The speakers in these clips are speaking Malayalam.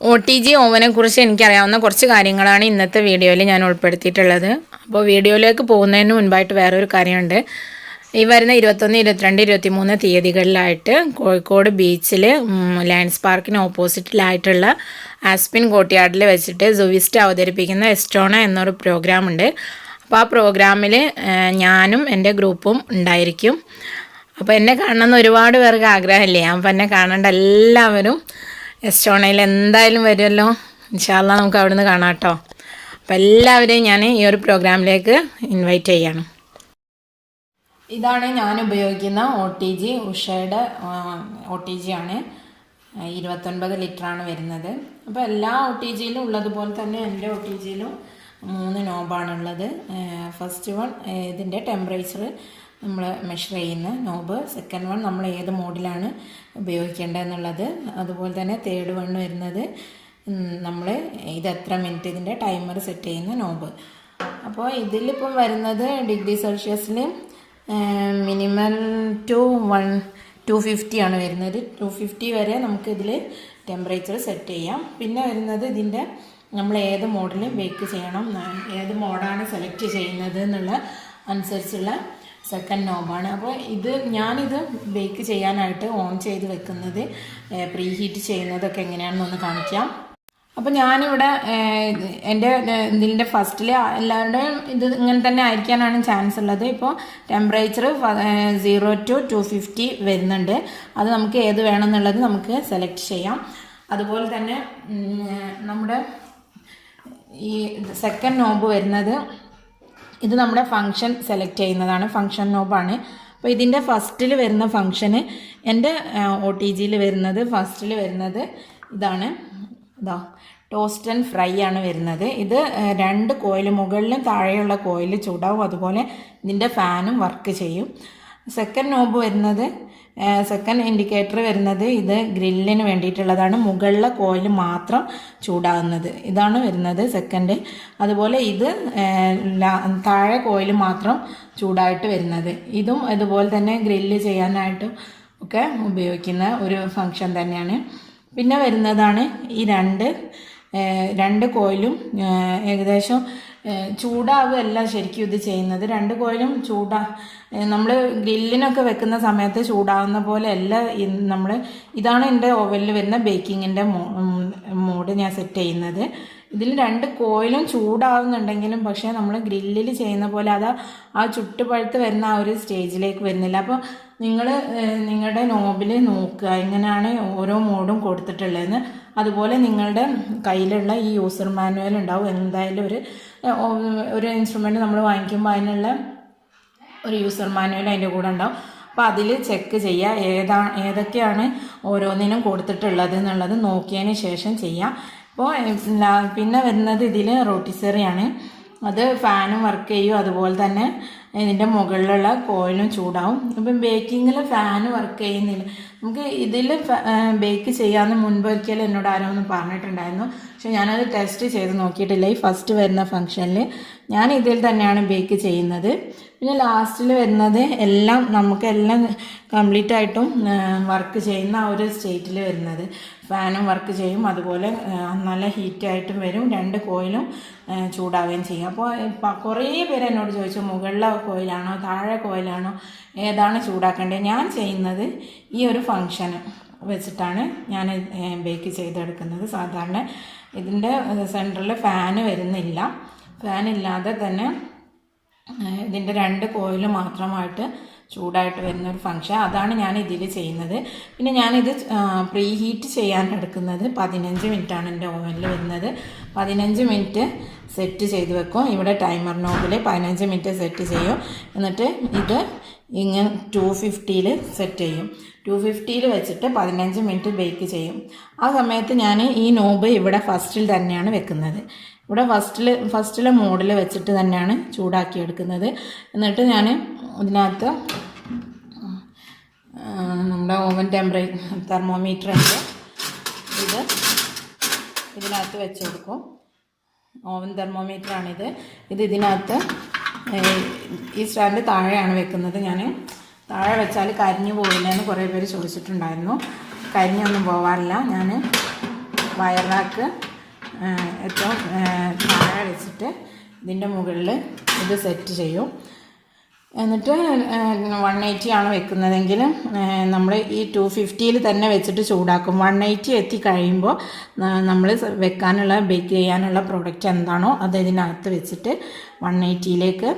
OTG ഓവനെ കുറിച്ച് എനിക്കറിയാവുന്ന കുറച്ച് കാര്യങ്ങളാണ് ഇന്നത്തെ വീഡിയോയിൽ ഞാൻ ഉൾപ്പെടുത്തിയിട്ടുള്ളത്. അപ്പോൾ വീഡിയോയിലേക്ക് പോകുന്നതിന് മുൻപായിട്ട് വേറൊരു കാര്യമുണ്ട്. ഈ വരുന്ന 21, 22, 23 തീയതികളിലായിട്ട് കോഴിക്കോട് ബീച്ചിൽ ലയൺസ് പാർക്കിന് ഓപ്പോസിറ്റിലായിട്ടുള്ള ആസ്പിൻ കോർട്ട്യാർഡിൽ വെച്ചിട്ട് സുവിസ്റ്റ് അവതരിപ്പിക്കുന്ന എസ്റ്റോണ എന്നൊരു പ്രോഗ്രാമുണ്ട്. അപ്പോൾ ആ പ്രോഗ്രാമിൽ ഞാനും എൻ്റെ ഗ്രൂപ്പും ഉണ്ടായിരിക്കും. അപ്പോൾ എന്നെ കാണണമെന്ന് ഒരുപാട് പേർക്ക് ആഗ്രഹമില്ലേ? അപ്പോൾ എന്നെ കാണേണ്ട എല്ലാവരും എസ്റ്റോണയിൽ എന്തായാലും വരുമല്ലോ. ഇൻഷാ അല്ലാഹ് നമുക്ക് അവിടുന്ന് കാണാം കേട്ടോ. അപ്പോൾ എല്ലാവരെയും ഞാൻ ഈ ഒരു പ്രോഗ്രാമിലേക്ക് ഇൻവൈറ്റ് ചെയ്യാണ്. ഇതാണ് ഞാൻ ഉപയോഗിക്കുന്ന OTG. ഉഷയുടെ OTG ആണ്. 29 ലിറ്ററാണ് വരുന്നത്. അപ്പോൾ എല്ലാ OTGയിലും ഉള്ളതുപോലെ തന്നെ എൻ്റെ OTGയിലും 3 നോബാണുള്ളത്. ഫസ്റ്റ് വൺ ഇതിൻ്റെ ടെമ്പറേച്ചർ നമ്മൾ മെഷർ ചെയ്യുന്ന നോബ്. സെക്കൻഡ് വൺ നമ്മൾ ഏത് മോഡിലാണ് ഉപയോഗിക്കേണ്ടതെന്നുള്ളത്. അതുപോലെ തന്നെ തേർഡ് വൺ വരുന്നത് നമ്മൾ ഇത് എത്ര മിനിറ്റ് ഇതിൻ്റെ ടൈമർ സെറ്റ് ചെയ്യുന്ന നോബ്. അപ്പോൾ ഇതിലിപ്പം വരുന്നത് ഡിഗ്രി സെൽഷ്യസിൽ മിനിമം ടു 250 ആണ് വരുന്നത്. 250 വരെ നമുക്കിതിൽ ടെമ്പറേച്ചർ സെറ്റ് ചെയ്യാം. പിന്നെ വരുന്നത് ഇതിൻ്റെ നമ്മൾ ഏത് മോഡിൽ ബേക്ക് ചെയ്യണം, ഏത് മോഡാണ് സെലക്ട് ചെയ്യുന്നത് എന്നുള്ള അനുസരിച്ചുള്ള സെക്കൻഡ് നോബാണ്. അപ്പോൾ ഞാനിത് ബേക്ക് ചെയ്യാനായിട്ട് ഓൺ ചെയ്ത് വെക്കുന്നത്, പ്രീ ഹീറ്റ് ചെയ്യുന്നതൊക്കെ എങ്ങനെയാണെന്നൊന്ന് കാണിക്കാം. അപ്പോൾ ഞാനിവിടെ എൻ്റെ ഇതിൻ്റെ ഫസ്റ്റിൽ എല്ലാവരുടെയും ഇത് ഇങ്ങനെ തന്നെ ആയിരിക്കാനാണ് ചാൻസ് ഉള്ളത്. ഇപ്പോൾ ടെമ്പറേച്ചർ 0 to 250 വരുന്നുണ്ട്. അത് നമുക്ക് ഏത് വേണമെന്നുള്ളത് നമുക്ക് സെലക്ട് ചെയ്യാം. അതുപോലെ തന്നെ നമ്മുടെ ഈ സെക്കൻഡ് നോബ് വരുന്നത് ഇത് നമ്മുടെ ഫങ്ഷൻ സെലക്ട് ചെയ്യുന്നതാണ്. ഫങ്ഷൻ നോബാണ്. അപ്പോൾ ഇതിൻ്റെ ഫസ്റ്റിൽ വരുന്ന ഫങ്ഷന് എൻ്റെ OTGയിൽ വരുന്നത് ഫസ്റ്റിൽ വരുന്നത് ഇതാണ്. ടോസ്റ്റ് ആൻഡ് ഫ്രൈ ആണ് വരുന്നത്. ഇത് 2 കോയിൽ, മുകളിലും താഴെയുള്ള കോയിൽ ചൂടാവും. അതുപോലെ ഇതിൻ്റെ ഫാനും വർക്ക് ചെയ്യും. സെക്കൻഡ് നോബ് വരുന്നത്, സെക്കൻഡ് ഇൻഡിക്കേറ്റർ വരുന്നത് ഇത് ഗ്രില്ലിന് വേണ്ടിയിട്ടുള്ളതാണ്. മുകളിലെ കോയിൽ മാത്രം ചൂടാകുന്നത് ഇതാണ് വരുന്നത് സെക്കൻഡ്. അതുപോലെ ഇത് താഴെ കോയിൽ മാത്രം ചൂടായിട്ട് വരുന്നത്. ഇതും ഇതുപോലെ തന്നെ ഗ്രില്ല് ചെയ്യാനായിട്ടും ഒക്കെ ഉപയോഗിക്കുന്ന ഒരു ഫങ്ഷൻ തന്നെയാണ്. പിന്നെ വരുന്നതാണ് ഈ രണ്ട് കോയിലും ഏകദേശം ചൂടാവുകയല്ല ശരിക്കും ഇത് ചെയ്യുന്നത്. 2 കോയിലും നമ്മൾ ഗ്രില്ലിനൊക്കെ വെക്കുന്ന സമയത്ത് ചൂടാവുന്ന പോലെ അല്ല. ഇതാണ് എൻ്റെ ഓവനിൽ വരുന്ന ബേക്കിങ്ങിൻ്റെ മോഡ് ഞാൻ സെറ്റ് ചെയ്യുന്നത്. ഇതിൽ 2 കോയിലും ചൂടാവുന്നുണ്ടെങ്കിലും പക്ഷേ നമ്മൾ ഗ്രില്ലിൽ ചെയ്യുന്ന പോലെ ആ ചുട്ടുപഴുത്ത് വരുന്ന ആ ഒരു സ്റ്റേജിലേക്ക് വരുന്നില്ല. അപ്പോൾ നിങ്ങൾ നിങ്ങളുടെ നോബിൽ നോക്കുക എങ്ങനെയാണ് ഓരോ മോഡും കൊടുത്തിട്ടുള്ളതെന്ന്. അതുപോലെ നിങ്ങളുടെ കയ്യിലുള്ള ഈ യൂസർ മാനുവൽ ഉണ്ടാവും. എന്തായാലും ഒരു ഇൻസ്ട്രുമെൻറ്റ് നമ്മൾ വാങ്ങിക്കുമ്പോൾ അതിനുള്ള ഒരു യൂസർ മാനുവൽ അതിൻ്റെ കൂടെ ഉണ്ടാവും. അപ്പോൾ അതിൽ ചെക്ക് ചെയ്യുക ഏതൊക്കെയാണ് ഓരോന്നിനും കൊടുത്തിട്ടുള്ളത് എന്നുള്ളത് നോക്കിയതിന് ശേഷം ചെയ്യാം. അപ്പോൾ പിന്നെ വരുന്നത് ഇതിൽ റോട്ടിസറിയാണ്. അത് ഫാനും വർക്ക് ചെയ്യും. അതുപോലെ തന്നെ ഇതിൻ്റെ മുകളിലുള്ള കോയിലും ചൂടാവും. ഇപ്പം ബേക്കിങ്ങിൽ ഫാന് വർക്ക് ചെയ്യുന്നില്ല. നമുക്ക് ഇതിൽ ബേക്ക് ചെയ്യാമെന്ന് മുൻപൊരിക്കലും എന്നോട് ആരോ ഒന്ന് പറഞ്ഞിട്ടുണ്ടായിരുന്നു. പക്ഷെ ഞാനത് ടെസ്റ്റ് ചെയ്ത് നോക്കിയിട്ടില്ല. ഈ ഫസ്റ്റ് വരുന്ന ഫംഗ്ഷനിൽ ഞാൻ ഇതിൽ തന്നെയാണ് ബേക്ക് ചെയ്യുന്നത്. പിന്നെ ലാസ്റ്റിൽ വരുന്നത് നമുക്കെല്ലാം കംപ്ലീറ്റ് ആയിട്ടും വർക്ക് ചെയ്യുന്ന ആ ഒരു സ്റ്റേറ്റിൽ വരുന്നത് ഫാനും വർക്ക് ചെയ്യും. അതുപോലെ നല്ല ഹീറ്റായിട്ടും വരും. 2 കോയിലും ചൂടാവുകയും ചെയ്യും. അപ്പോൾ കുറേ പേര് എന്നോട് ചോദിച്ചു മുകളിലെ കോയിലാണോ താഴെ കോയിലാണോ ഏതാണ് ചൂടാക്കേണ്ടത്. ഞാൻ ചെയ്യുന്നത് ഈ ഒരു ഫങ്ഷൻ വെച്ചിട്ടാണ് ഞാൻ ബേക്ക് ചെയ്തെടുക്കുന്നത്. സാധാരണ ഇതിൻ്റെ സെൻറ്ററിൽ ഫാന് വരുന്നില്ല. ഫാനില്ലാതെ തന്നെ ഇതിൻ്റെ 2 കോയിൽ മാത്രമായിട്ട് ചൂടായിട്ട് വരുന്നൊരു ഫങ്ഷൻ, അതാണ് ഞാൻ ഇതിൽ ചെയ്യുന്നത്. പിന്നെ ഞാനിത് പ്രീ ഹീറ്റ് ചെയ്യാൻ എടുക്കുന്നത് 15 മിനിറ്റാണ് എൻ്റെ ഓവനിൽ വരുന്നത്. 15 മിനിറ്റ് സെറ്റ് ചെയ്ത് വെക്കും. ഇവിടെ ടൈമർ നോബിൽ 15 മിനിറ്റ് സെറ്റ് ചെയ്യും. എന്നിട്ട് ഇത് ഇങ്ങനെ 250 സെറ്റ് ചെയ്യും. 250 വെച്ചിട്ട് 15 മിനിറ്റ് ബേക്ക് ചെയ്യും. ആ സമയത്ത് ഞാൻ ഈ നോബ് ഇവിടെ ഫസ്റ്റിൽ തന്നെയാണ് വെക്കുന്നത്. ഇവിടെ ഫസ്റ്റിലെ മോഡിൽ വെച്ചിട്ട് തന്നെയാണ് ചൂടാക്കി എടുക്കുന്നത്. എന്നിട്ട് ഞാൻ ഇതിനകത്ത് നമ്മുടെ ഓവൻ തെർമോമീറ്ററിൻ്റെ ഇതിനകത്ത് വെച്ച് കൊടുക്കും. ഓവൻ തെർമോമീറ്ററാണിത്. ഇതിനകത്ത് ഈ സ്റ്റാൻഡ് താഴെയാണ് വെക്കുന്നത്. ഞാൻ താഴെ വെച്ചാൽ കരിഞ്ഞു പോയില്ല എന്ന് കുറേ പേര് ചോദിച്ചിട്ടുണ്ടായിരുന്നു. കരിഞ്ഞൊന്നും പോവാറില്ല. ഞാൻ വയർ റാക്ക് ഏറ്റവും താഴെ വെച്ചിട്ട് ഇതിൻ്റെ മുകളിൽ ഇത് സെറ്റ് ചെയ്യും. എന്നിട്ട് 180 ആണ് വെക്കുന്നതെങ്കിൽ നമ്മൾ ഈ 250 തന്നെ വെച്ചിട്ട് ചൂടാക്കും. 180 എത്തിക്കഴിയുമ്പോൾ നമ്മൾ വെക്കാനുള്ള ബേക്ക് ചെയ്യാനുള്ള പ്രോഡക്റ്റ് എന്താണോ അത് ഇതിനകത്ത് വെച്ചിട്ട് 180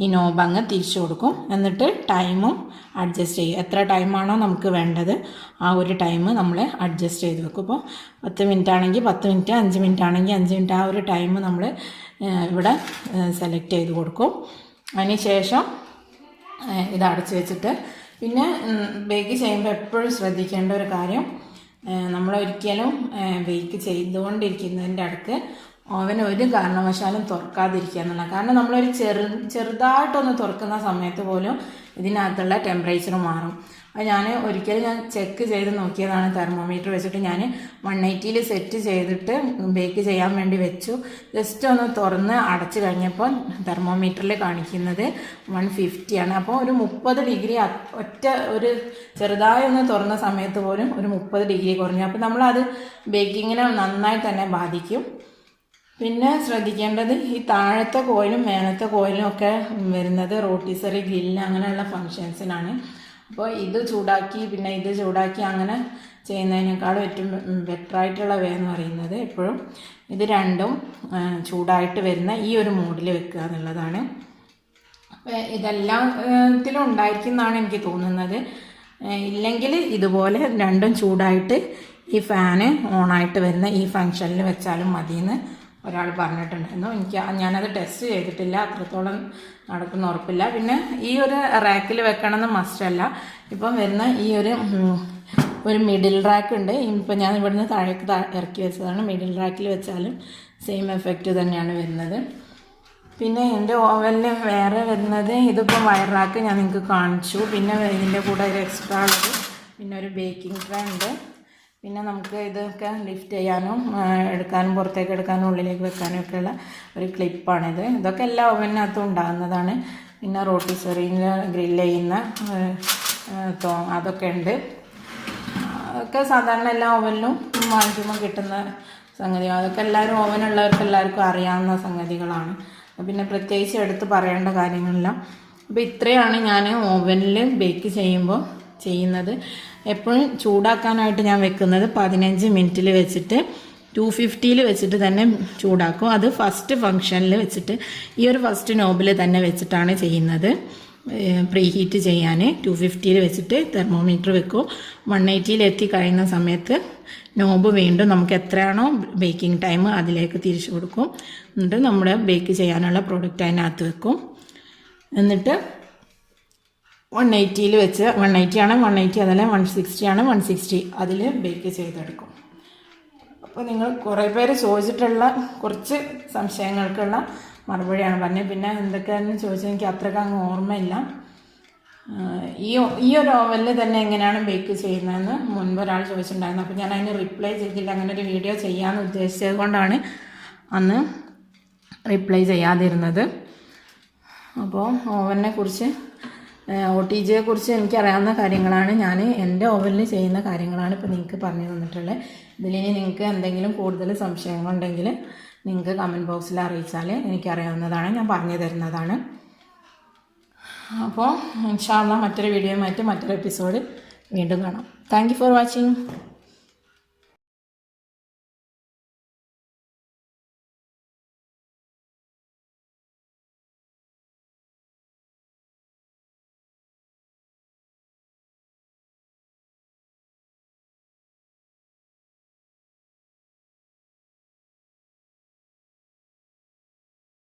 ഈ നോബ് അങ്ങ് തിരിച്ചു കൊടുക്കും. എന്നിട്ട് ടൈമും അഡ്ജസ്റ്റ് ചെയ്യും. എത്ര ടൈമാണോ നമുക്ക് വേണ്ടത് ആ ഒരു ടൈം നമ്മൾ അഡ്ജസ്റ്റ് ചെയ്ത് വെക്കും. ഇപ്പോൾ 10 മിനിറ്റ് ആണെങ്കിൽ 10 മിനിറ്റ്, 5 മിനിറ്റ് ആണെങ്കിൽ 5 മിനിറ്റ്, ആ ഒരു ടൈം നമ്മൾ ഇവിടെ സെലക്ട് ചെയ്ത് കൊടുക്കും. അതിന് ശേഷം ഇത് അടച്ച് വെച്ചിട്ട് പിന്നെ ബേക്ക് ചെയ്യുമ്പോൾ എപ്പോഴും ശ്രദ്ധിക്കേണ്ട ഒരു കാര്യം, നമ്മളൊരിക്കലും ബേക്ക് ചെയ്തുകൊണ്ടിരിക്കുന്നതിൻ്റെ അടുത്ത് ഓവൻ ഒരു കാരണവശാലും തുറക്കാതിരിക്കുക എന്നുള്ളത്. കാരണം നമ്മളൊരു ചെറുതായിട്ടൊന്ന് തുറക്കുന്ന സമയത്ത് പോലും ഇതിനകത്തുള്ള ടെമ്പറേച്ചർ മാറും. അത് ഞാൻ ചെക്ക് ചെയ്ത് നോക്കിയതാണ്. തെർമോമീറ്റർ വെച്ചിട്ട് ഞാൻ 180 സെറ്റ് ചെയ്തിട്ട് ബേക്ക് ചെയ്യാൻ വേണ്ടി വെച്ചു. ജസ്റ്റ് ഒന്ന് തുറന്ന് അടച്ച് കഴിഞ്ഞപ്പോൾ തെർമോമീറ്ററിൽ കാണിക്കുന്നത് 150 ആണ്. അപ്പോൾ ഒരു 30 ഡിഗ്രി ഒറ്റ ഒരു ചെറുതായി ഒന്ന് തുറന്ന സമയത്ത് പോലും ഒരു 30 ഡിഗ്രി കുറഞ്ഞു. അപ്പോൾ നമ്മളത് ബേക്കിങ്ങിനെ നന്നായി തന്നെ ബാധിക്കും. പിന്നെ ശ്രദ്ധിക്കേണ്ടത് ഈ താഴത്തെ കോയിലും മേലത്തെ കോയിലും ഒക്കെ വരുന്നത് റോട്ടിസറി ഗ്രില്ല് അങ്ങനെയുള്ള ഫങ്ഷൻസിനാണ്. അപ്പോൾ ഇത് ചൂടാക്കി പിന്നെ ഇത് ചൂടാക്കി അങ്ങനെ ചെയ്യുന്നതിനേക്കാളും ഏറ്റവും ബെറ്ററായിട്ടുള്ള വേ എന്ന് പറയുന്നത് എപ്പോഴും ഇത് രണ്ടും ചൂടായിട്ട് വരുന്ന ഈ ഒരു മോഡിൽ വെക്കുക എന്നുള്ളതാണ്. അപ്പോൾ ഇതെല്ലാത്തിലും ഉണ്ടായിരിക്കുന്നതാണ് എനിക്ക് തോന്നുന്നത്. ഇല്ലെങ്കിൽ ഇതുപോലെ രണ്ടും ചൂടായിട്ട് ഈ ഫാന് ഓണായിട്ട് വരുന്ന ഈ ഫങ്ഷനിൽ വെച്ചാലും മതിയെന്ന് ഒരാൾ പറഞ്ഞിട്ടുണ്ടായിരുന്നു. ഞാനത് ടെസ്റ്റ് ചെയ്തിട്ടില്ല, അത്രത്തോളം നടക്കുന്ന ഉറപ്പില്ല. പിന്നെ ഈ ഒരു റാക്കിൽ വെക്കണമെന്ന് മസ്റ്റല്ല. ഇപ്പം വരുന്ന ഈ ഒരു മിഡിൽ റാക്ക് ഉണ്ട്. ഇപ്പം ഞാൻ ഇവിടുന്ന് താഴേക്ക് ഇറക്കി വെച്ചതാണ്. മിഡിൽ റാക്കിൽ വെച്ചാലും സെയിം എഫക്റ്റ് തന്നെയാണ് വരുന്നത്. പിന്നെ എൻ്റെ ഓവനിൽ വേറെ വരുന്നത് ഇതിപ്പോൾ വയർ റാക്ക് ഞാൻ നിങ്ങൾക്ക് കാണിച്ചു. പിന്നെ ഇതിൻ്റെ കൂടെ ഒരു എക്സ്ട്രാ ഉള്ളത് പിന്നെ ഒരു ബേക്കിംഗ് ട്രേ ഉണ്ട്. പിന്നെ നമുക്ക് ഇതൊക്കെ ലിഫ്റ്റ് ചെയ്യാനും എടുക്കാനും പുറത്തേക്ക് എടുക്കാനും ഉള്ളിലേക്ക് വെക്കാനും ഒക്കെയുള്ള ഒരു ക്ലിപ്പാണിത്. ഇതൊക്കെ എല്ലാ ഓവനകത്തും ഉണ്ടാകുന്നതാണ്. പിന്നെ റോട്ടിസറിയിൽ ഗ്രില്ല് ചെയ്യുന്ന അതൊക്കെ ഉണ്ട്. അതൊക്കെ സാധാരണ എല്ലാ ഓവനിലും വാങ്ങിക്കുമ്പോൾ കിട്ടുന്ന സംഗതികൾ. അതൊക്കെ എല്ലാവരും ഓവനുള്ളവർക്ക് എല്ലാവർക്കും അറിയാവുന്ന സംഗതികളാണ്. പിന്നെ പ്രത്യേകിച്ച് എടുത്ത് പറയേണ്ട കാര്യങ്ങളില്ല. അപ്പോൾ ഇത്രയാണ് ഞാൻ ഓവനിൽ ബേക്ക് ചെയ്യുമ്പോൾ ചെയ്യുന്നത്. എപ്പോഴും ചൂടാക്കാനായിട്ട് ഞാൻ വെക്കുന്നത് 15 മിനിറ്റിൽ വെച്ചിട്ട് 250 വെച്ചിട്ട് തന്നെ ചൂടാക്കും. അത് ഫസ്റ്റ് ഫങ്ഷനിൽ വെച്ചിട്ട് ഈ ഒരു ഫസ്റ്റ് നോബിൽ തന്നെ വെച്ചിട്ടാണ് ചെയ്യുന്നത്. പ്രീ ഹീറ്റ് ചെയ്യാൻ 250 വെച്ചിട്ട് തെർമോമീറ്റർ വെക്കും. 180 എത്തിക്കഴിയുന്ന സമയത്ത് നോബ് വീണ്ടും നമുക്ക് എത്രയാണോ ബേക്കിംഗ് ടൈം അതിലേക്ക് തിരിച്ചു കൊടുക്കും. എന്നിട്ട് നമ്മുടെ ബേക്ക് ചെയ്യാനുള്ള പ്രോഡക്റ്റ് അതിനകത്ത് വെക്കും. എന്നിട്ട് 180 വെച്ച് 180 ആണ് 180 അതല്ല 160 ആണ് 160 അതിൽ ബേക്ക് ചെയ്തെടുക്കും. അപ്പോൾ നിങ്ങൾ കുറേ പേര് ചോദിച്ചിട്ടുള്ള കുറച്ച് സംശയങ്ങൾക്കുള്ള മറുപടിയാണ് പറഞ്ഞത്. പിന്നെ എന്തൊക്കെയാണെന്ന് ചോദിച്ചാൽ എനിക്ക് അത്രയ്ക്ക് അങ്ങ് ഓർമ്മയില്ല. ഈ ഒരു ഓവനിൽ തന്നെ എങ്ങനെയാണ് ബേക്ക് ചെയ്യുന്നതെന്ന് മുൻപ് ഒരാൾ ചോദിച്ചിട്ടുണ്ടായിരുന്നു. അപ്പോൾ ഞാൻ അതിന് റിപ്ലൈ ചെയ്തില്ല. അങ്ങനെ ഒരു വീഡിയോ ചെയ്യാമെന്ന് ഉദ്ദേശിച്ചത് കൊണ്ടാണ് അന്ന് റിപ്ലൈ ചെയ്യാതിരുന്നത്. അപ്പോൾ ഓവനെ കുറിച്ച് OTGയെ കുറിച്ച് എനിക്കറിയാവുന്ന കാര്യങ്ങളാണ്. ഞാൻ എൻ്റെ ഓവനിൽ ചെയ്യുന്ന കാര്യങ്ങളാണ് ഇപ്പോൾ നിങ്ങൾക്ക് പറഞ്ഞു തന്നിട്ടുള്ളത്. ഇതിലിനി നിങ്ങൾക്ക് എന്തെങ്കിലും കൂടുതൽ സംശയങ്ങളുണ്ടെങ്കിൽ നിങ്ങൾക്ക് കമൻറ്റ് ബോക്സിൽ അറിയിച്ചാൽ എനിക്കറിയാവുന്നതാണ്, ഞാൻ പറഞ്ഞു തരുന്നതാണ്. അപ്പോൾ ഇൻഷാ അല്ലാഹ് മറ്റൊരു വീഡിയോയുമായിട്ട് മറ്റൊരു എപ്പിസോഡ് വീണ്ടും കാണാം. Thank you for watching.